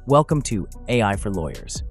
Welcome to AI for Lawyers.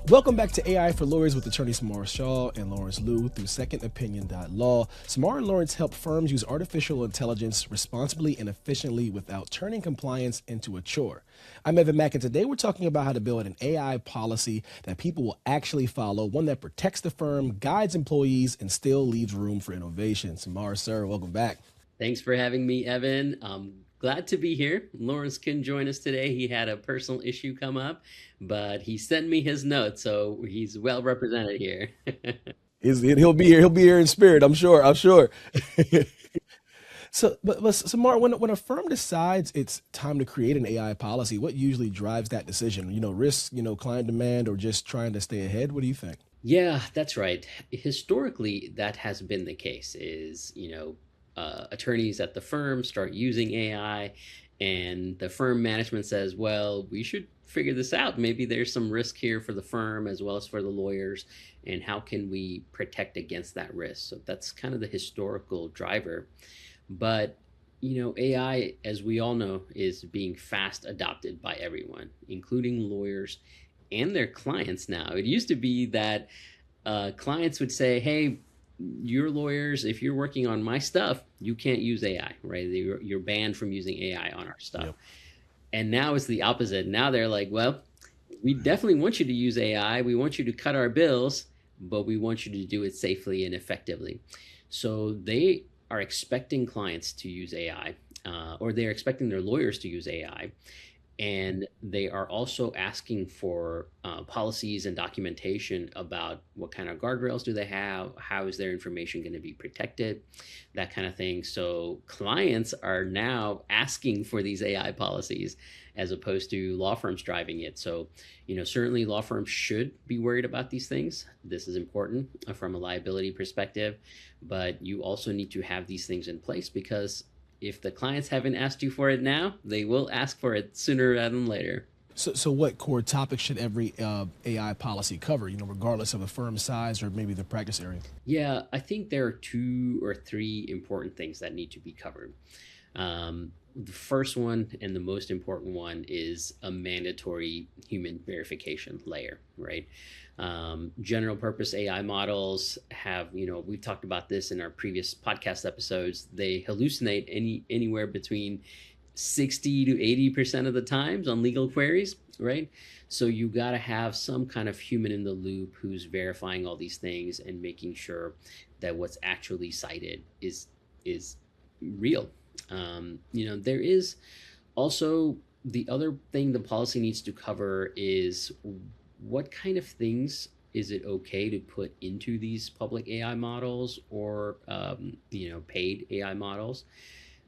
Welcome back to AI for Lawyers with attorney Samar Shah and Lawrence Liu through secondopinion.law. Samar and Lawrence help firms use artificial intelligence responsibly and efficiently without turning compliance into a chore. I'm Evan Mack, and today we're talking about how to build an AI policy that people will actually follow, one that protects the firm, guides employees, and still leaves room for innovation. Samar, sir, welcome back. Thanks for having me, Evan. Glad to be here. Lawrence couldn't join us today. He had a personal issue come up, but he sent me his notes, so he's well represented here. He'll be here. He'll be here in spirit. I'm sure. But Samar, when a firm decides it's time to create an AI policy, what usually drives that decision? Risk, client demand, or just trying to stay ahead? What do you think? Yeah, that's right. Historically, that has been the case is, attorneys at the firm start using AI and the firm management says, well, we should figure this out. Maybe there's some risk here for the firm as well as for the lawyers. And how can we protect against that risk? So that's kind of the historical driver. But, AI, as we all know, is being fast adopted by everyone, including lawyers and their clients now. It used to be that clients would say, hey, your lawyers, if you're working on my stuff, you can't use AI, right? You're banned from using AI on our stuff. Yep. And now it's the opposite. Now they're like, well, we definitely want you to use AI. We want you to cut our bills, but we want you to do it safely and effectively. So they are expecting clients to use AI, or they're expecting their lawyers to use AI. And they are also asking for policies and documentation about what kind of guardrails do they have, how is their information going to be protected, that kind of thing. So clients are now asking for these AI policies as opposed to law firms driving it. So, certainly law firms should be worried about these things. This is important from a liability perspective, but you also need to have these things in place because if the clients haven't asked you for it now, they will ask for it sooner rather than later. So what core topics should every AI policy cover, regardless of the firm size or maybe the practice area? Yeah, I think there are 2 or 3 important things that need to be covered. The first one and the most important one is a mandatory human verification layer, right? General purpose AI models have, we've talked about this in our previous podcast episodes. They hallucinate anywhere between 60 to 80% of the times on legal queries, right? So you got to have some kind of human in the loop who's verifying all these things and making sure that what's actually cited is real. There is also the other thing the policy needs to cover is what kind of things is it okay to put into these public AI models or, paid AI models.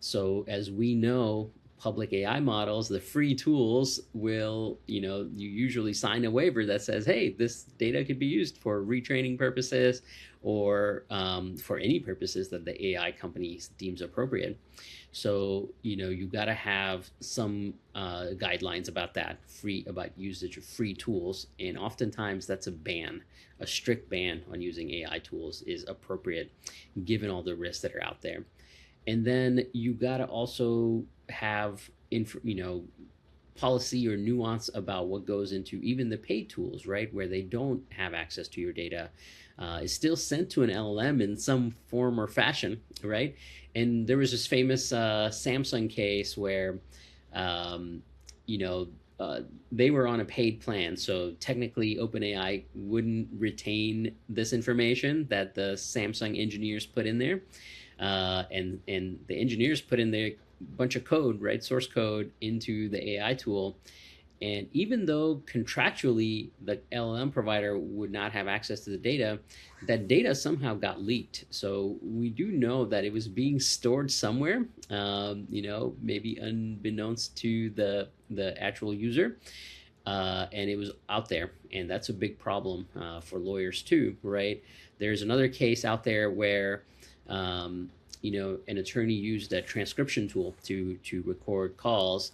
So as we know, public AI models, the free tools will, you usually sign a waiver that says, hey, this data could be used for retraining purposes or for any purposes that the AI company deems appropriate. So, you got to have some guidelines about that, about usage of free tools. And oftentimes that's a strict ban on using AI tools is appropriate given all the risks that are out there. And then you got to also have, policy or nuance about what goes into even the paid tools, right? Where they don't have access to your data, is still sent to an LLM in some form or fashion, right? And there was this famous Samsung case where, they were on a paid plan. So technically OpenAI wouldn't retain this information that the Samsung engineers put in there. And the engineers put in their bunch of code, right, source code into the AI tool. And even though contractually the LLM provider would not have access to the data, that data somehow got leaked. So we do know that it was being stored somewhere, maybe unbeknownst to the actual user. And it was out there. And that's a big problem for lawyers too, right? There's another case out there where an attorney used a transcription tool to record calls,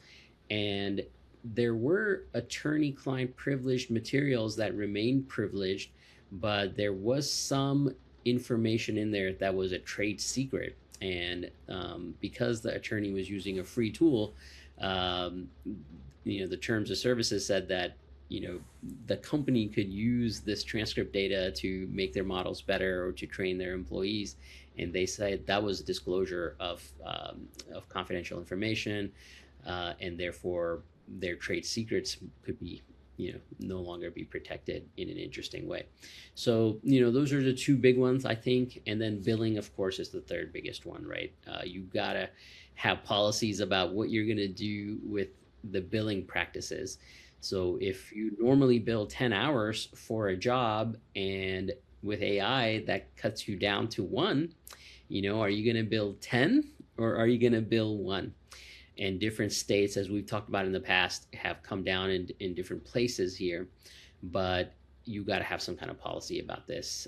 and there were attorney-client privileged materials that remained privileged, but there was some information in there that was a trade secret. And because the attorney was using a free tool, um, the terms of services said that the company could use this transcript data to make their models better or to train their employees, and they said that was disclosure of confidential information, and therefore their trade secrets could be no longer be protected in an interesting way. So those are the two big ones, I think. And then billing, of course, is the third biggest one, right? You gotta have policies about what you're gonna do with the billing practices. So if you normally bill 10 hours for a job, and with AI that cuts you down to one, are you going to bill 10 or are you going to bill one? And different states, as we've talked about in the past, have come down in different places here. But you got to have some kind of policy about this,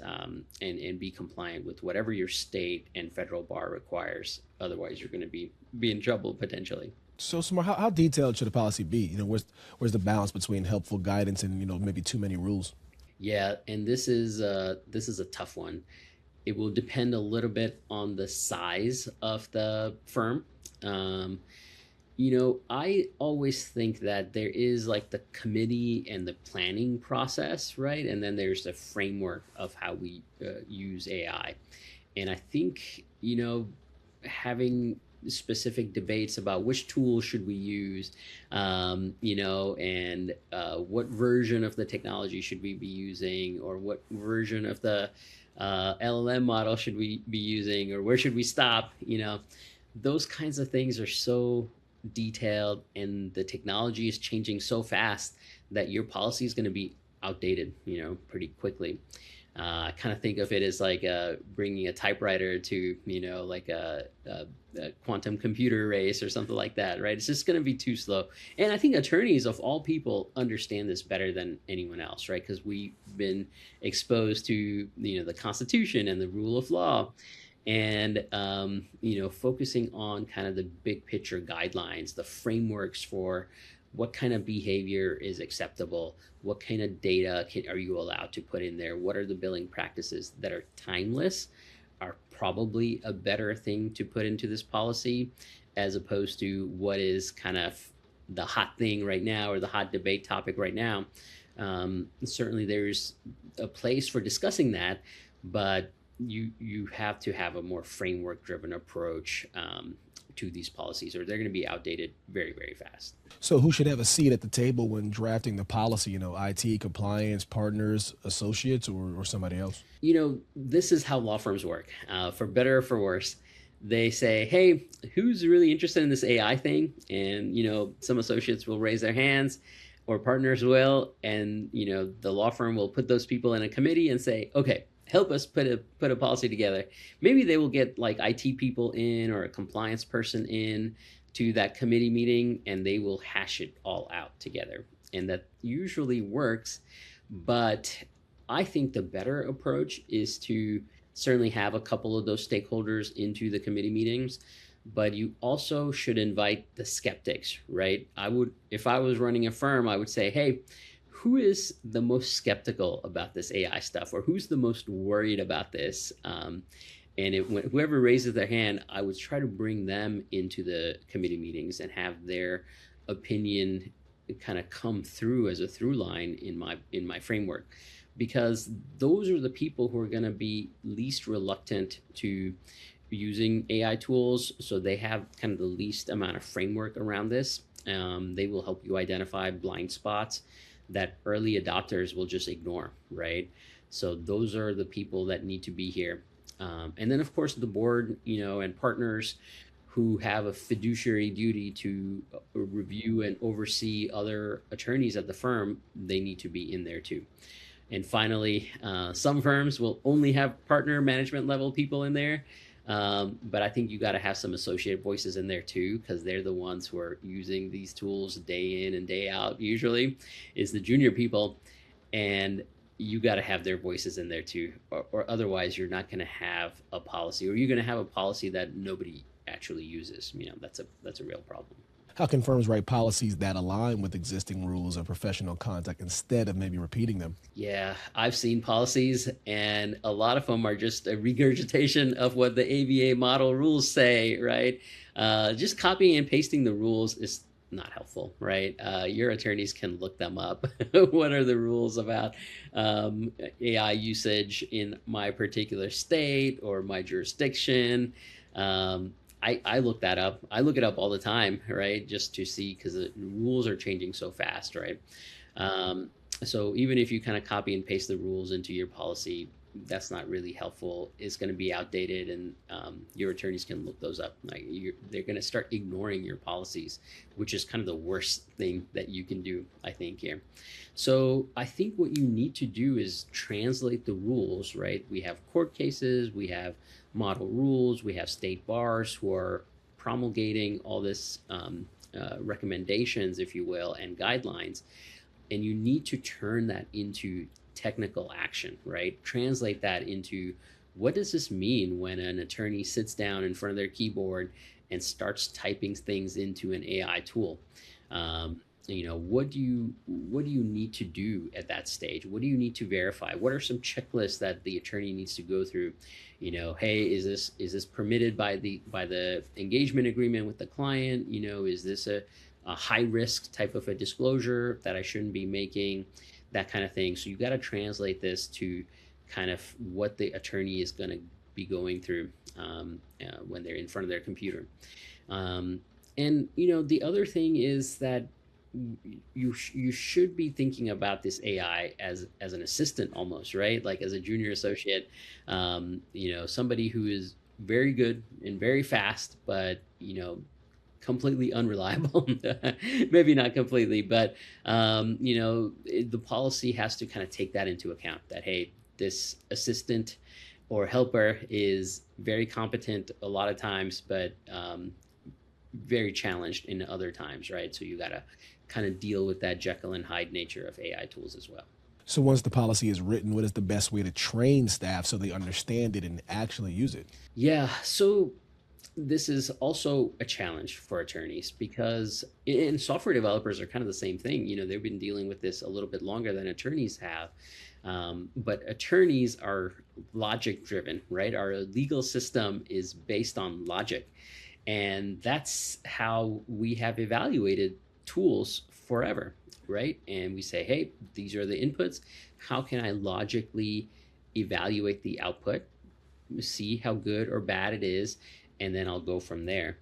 and be compliant with whatever your state and federal bar requires. Otherwise, you're going to be in trouble potentially. So, Samar, how detailed should a policy be? Where's the balance between helpful guidance and maybe too many rules? Yeah, and this is a tough one. It will depend a little bit on the size of the firm. Um, I always think that there is like the committee and the planning process, right? And then there's the framework of how we use AI. And I think, having specific debates about which tool should we use, and what version of the technology should we be using, or what version of the LLM model should we be using, or where should we stop? Those kinds of things are so detailed, and the technology is changing so fast that your policy is going to be outdated, pretty quickly. I kind of think of it as like bringing a typewriter to, like a quantum computer race or something like that, right? It's just going to be too slow. And I think attorneys of all people understand this better than anyone else, right? Because we've been exposed to, the Constitution and the rule of law, and focusing on kind of the big picture guidelines, the frameworks for what kind of behavior is acceptable, what kind of data are you allowed to put in there, what are the billing practices that are timeless, are probably a better thing to put into this policy, as opposed to what is kind of the hot thing right now, or the hot debate topic right now. Certainly there's a place for discussing that, but you have to have a more framework driven approach to these policies, or they're going to be outdated very, very fast. So who should have a seat at the table when drafting the policy? IT, compliance, partners, associates, or somebody else? This is how law firms work, for better or for worse. They say, hey, who's really interested in this AI thing? And, some associates will raise their hands, or partners will, and, the law firm will put those people in a committee and say, okay, help us put a policy together. Maybe they will get like IT people in, or a compliance person in to that committee meeting, and they will hash it all out together. And that usually works. But I think the better approach is to certainly have a couple of those stakeholders into the committee meetings, but you also should invite the skeptics, right? If I was running a firm, I would say, hey, who is the most skeptical about this AI stuff, or who's the most worried about this? Whoever raises their hand, I would try to bring them into the committee meetings and have their opinion kind of come through as a through line in my framework, because those are the people who are going to be least reluctant to using AI tools. So they have kind of the least amount of framework around this. They will help you identify blind spots that early adopters will just ignore, right? So those are the people that need to be here. And then, of course, the board, and partners who have a fiduciary duty to review and oversee other attorneys at the firm, they need to be in there too. And finally, some firms will only have partner management level people in there. But I think you got to have some associate voices in there too, because they're the ones who are using these tools day in and day out, usually, is the junior people. And you got to have their voices in there too, or otherwise you're not going to have a policy, or you're going to have a policy that nobody actually uses. That's a real problem. How can firms write policies that align with existing rules of professional conduct instead of maybe repeating them? Yeah, I've seen policies, and a lot of them are just a regurgitation of what the ABA model rules say, right? Just copying and pasting the rules is not helpful, right? Your attorneys can look them up. What are the rules about AI usage in my particular state or my jurisdiction? I look that up. I look it up all the time, right? Just to see, because the rules are changing so fast, right? Um, so even if you kind of copy and paste the rules into your policy, that's not really helpful. It's going to be outdated, and your attorneys can look those up. They're going to start ignoring your policies, which is kind of the worst thing that you can do, I think, here. So I think what you need to do is translate the rules, right? We have court cases, we have model rules, we have state bars who are promulgating all this recommendations, if you will, and guidelines. And you need to turn that into technical action, right? Translate that into, what does this mean when an attorney sits down in front of their keyboard and starts typing things into an AI tool? What do you need to do at that stage? What do you need to verify? What are some checklists that the attorney needs to go through? Hey, is this permitted by the engagement agreement with the client? Is this a high risk type of a disclosure that I shouldn't be making? That kind of thing. So you got to translate this to kind of what the attorney is going to be going through when they're in front of their computer. And the other thing is that you should be thinking about this AI as an assistant almost, right? Like as a junior associate, somebody who is very good and very fast, but completely unreliable. Maybe not completely, but the policy has to kind of take that into account, that hey, this assistant or helper is very competent a lot of times, but very challenged in other times, right? So you got to kind of deal with that Jekyll and Hyde nature of AI tools as well. So once the policy is written, what is the best way to train staff so they understand it and actually use it? Yeah, so this is also a challenge for attorneys, because and software developers are kind of the same thing. They've been dealing with this a little bit longer than attorneys have. But attorneys are logic driven, right? Our legal system is based on logic. And that's how we have evaluated tools forever, right? And we say, hey, these are the inputs. How can I logically evaluate the output, see how good or bad it is, and then I'll go from there.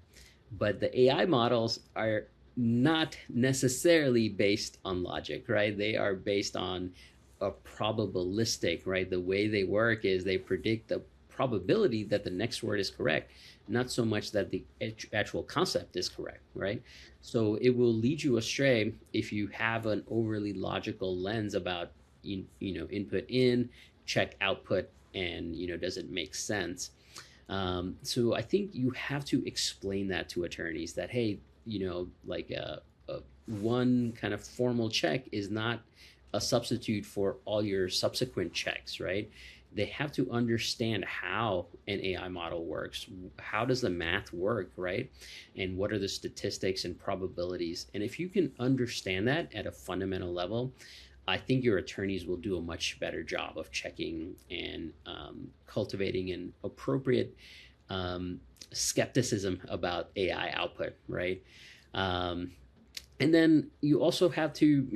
But the AI models are not necessarily based on logic, right? They are based on a probabilistic, right? The way they work is they predict the probability that the next word is correct, not so much that the actual concept is correct, right? So it will lead you astray if you have an overly logical lens about, input in, check output, and, does it make sense? So I think you have to explain that to attorneys that, hey, like a one kind of formal check is not a substitute for all your subsequent checks, right? They have to understand how an AI model works. How does the math work, right? And what are the statistics and probabilities? And if you can understand that at a fundamental level, I think your attorneys will do a much better job of checking and cultivating an appropriate skepticism about AI output, right? And then you also have to,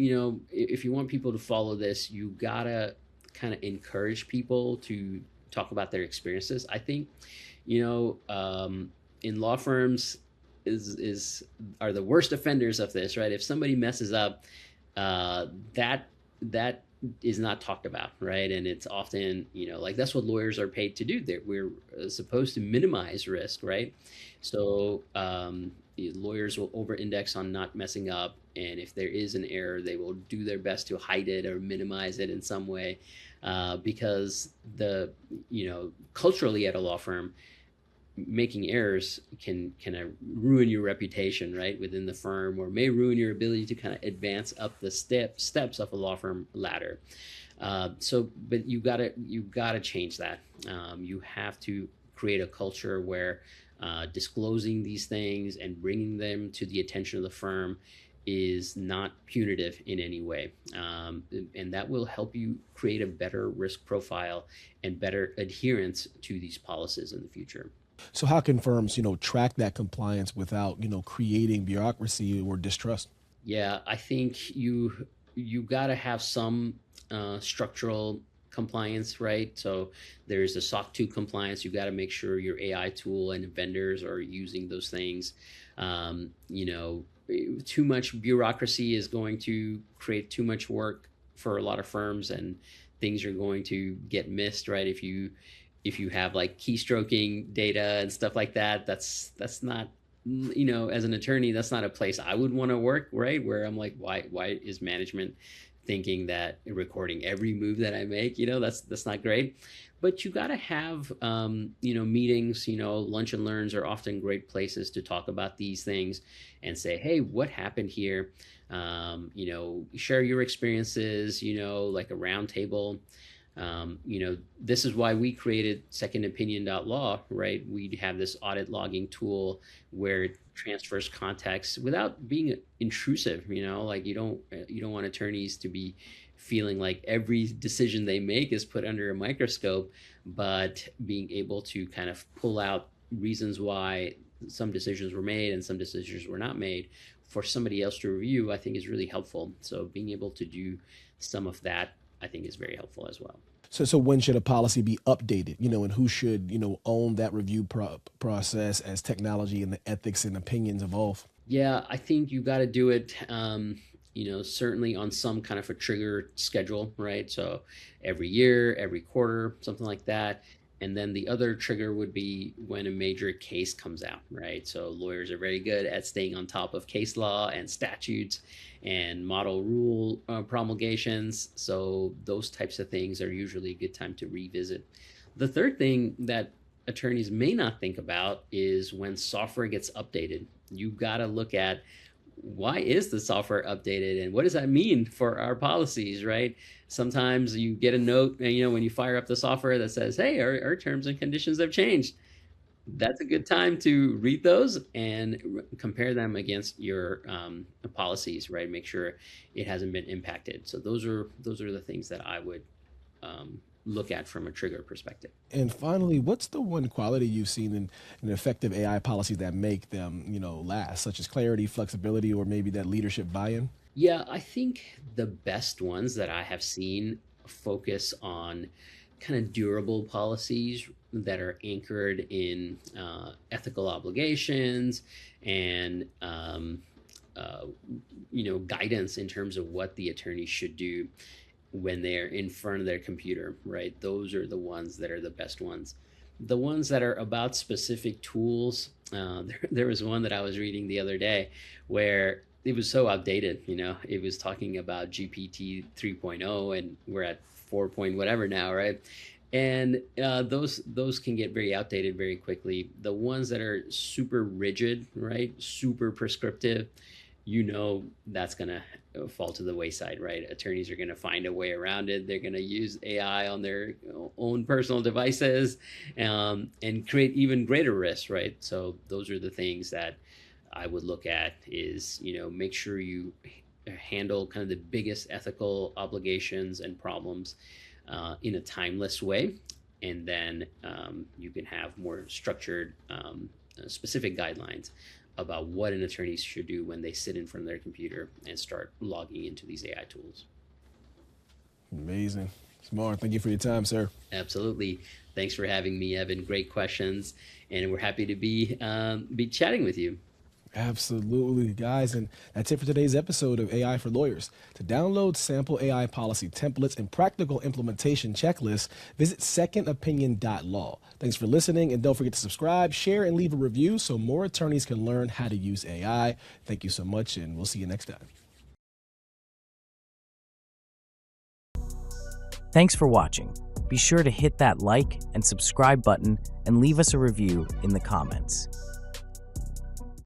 if you want people to follow this, you gotta kind of encourage people to talk about their experiences. I think, in law firms are the worst offenders of this, right? If somebody messes up, that is not talked about, right? And it's often, like that's what lawyers are paid to do. We're supposed to minimize risk, right? So lawyers will over-index on not messing up, and if there is an error, they will do their best to hide it or minimize it in some way, because culturally at a law firm, making errors can ruin your reputation, right, within the firm, or may ruin your ability to kind of advance up the steps of a law firm ladder. But you gotta change that. You have to create a culture where Disclosing these things and bringing them to the attention of the firm is not punitive in any way. And that will help you create a better risk profile and better adherence to these policies in the future. So how can firms, track that compliance without, creating bureaucracy or distrust? Yeah, I think you got to have some structural compliance, right? So there's the SOC 2 compliance. You got to make sure your AI tool and vendors are using those things. You know, too much bureaucracy is going to create too much work for a lot of firms, and things are going to get missed, right? If you have like keystroking data and stuff like that, that's not, as an attorney, that's not a place I would want to work, right? Where I'm like, why is management thinking that recording every move that I make, that's not great. But you got to have, meetings, lunch and learns are often great places to talk about these things and say, hey, what happened here? Share your experiences, like a round table. This is why we created secondopinion.law, right? We have this audit logging tool where it transfers context without being intrusive, like you don't want attorneys to be feeling like every decision they make is put under a microscope, but being able to kind of pull out reasons why some decisions were made and some decisions were not made for somebody else to review, I think is really helpful. So being able to do some of that, I think, is very helpful as well. So when should a policy be updated, and who should, own that review process as technology and the ethics and opinions evolve? Yeah, I think you got to do it, certainly on some kind of a trigger schedule, right? So every year, every quarter, something like that. And then the other trigger would be when a major case comes out, right? So lawyers are very good at staying on top of case law and statutes and model rule promulgations. So those types of things are usually a good time to revisit. The third thing that attorneys may not think about is when software gets updated. You've got to look at, why is the software updated and what does that mean for our policies, right? Sometimes you get a note, and when you fire up the software that says, hey, our terms and conditions have changed. That's a good time to read those and compare them against your policies, right? Make sure it hasn't been impacted. So those are the things that I would look at from a trigger perspective. And finally, what's the one quality you've seen in effective AI policies that make them, last, such as clarity, flexibility, or maybe that leadership buy-in? Yeah, I think the best ones that I have seen focus on kind of durable policies that are anchored in ethical obligations and guidance in terms of what the attorney should do when they're in front of their computer, right? Those are the ones that are the best ones. The ones that are about specific tools, there was one that I was reading the other day where it was so outdated. It was talking about GPT 3.0 and we're at 4 point whatever now, right? And those can get very outdated very quickly. The ones that are super rigid, right, super prescriptive, that's going to fall to the wayside, right? Attorneys are going to find a way around it. They're going to use AI on their own personal devices and create even greater risks, right? So those are the things that I would look at is, make sure you handle kind of the biggest ethical obligations and problems in a timeless way. And then you can have more structured, specific guidelines about what an attorney should do when they sit in front of their computer and start logging into these AI tools. Amazing. Samar, thank you for your time, sir. Absolutely. Thanks for having me, Evan. Great questions. And we're happy to be chatting with you. Absolutely, guys. And that's it for today's episode of AI for Lawyers. To download sample AI policy templates and practical implementation checklists, visit secondopinion.law. Thanks for listening, and don't forget to subscribe, share, and leave a review so more attorneys can learn how to use AI. Thank you so much, and we'll see you next time. Thanks for watching. Be sure to hit that like and subscribe button and leave us a review in the comments.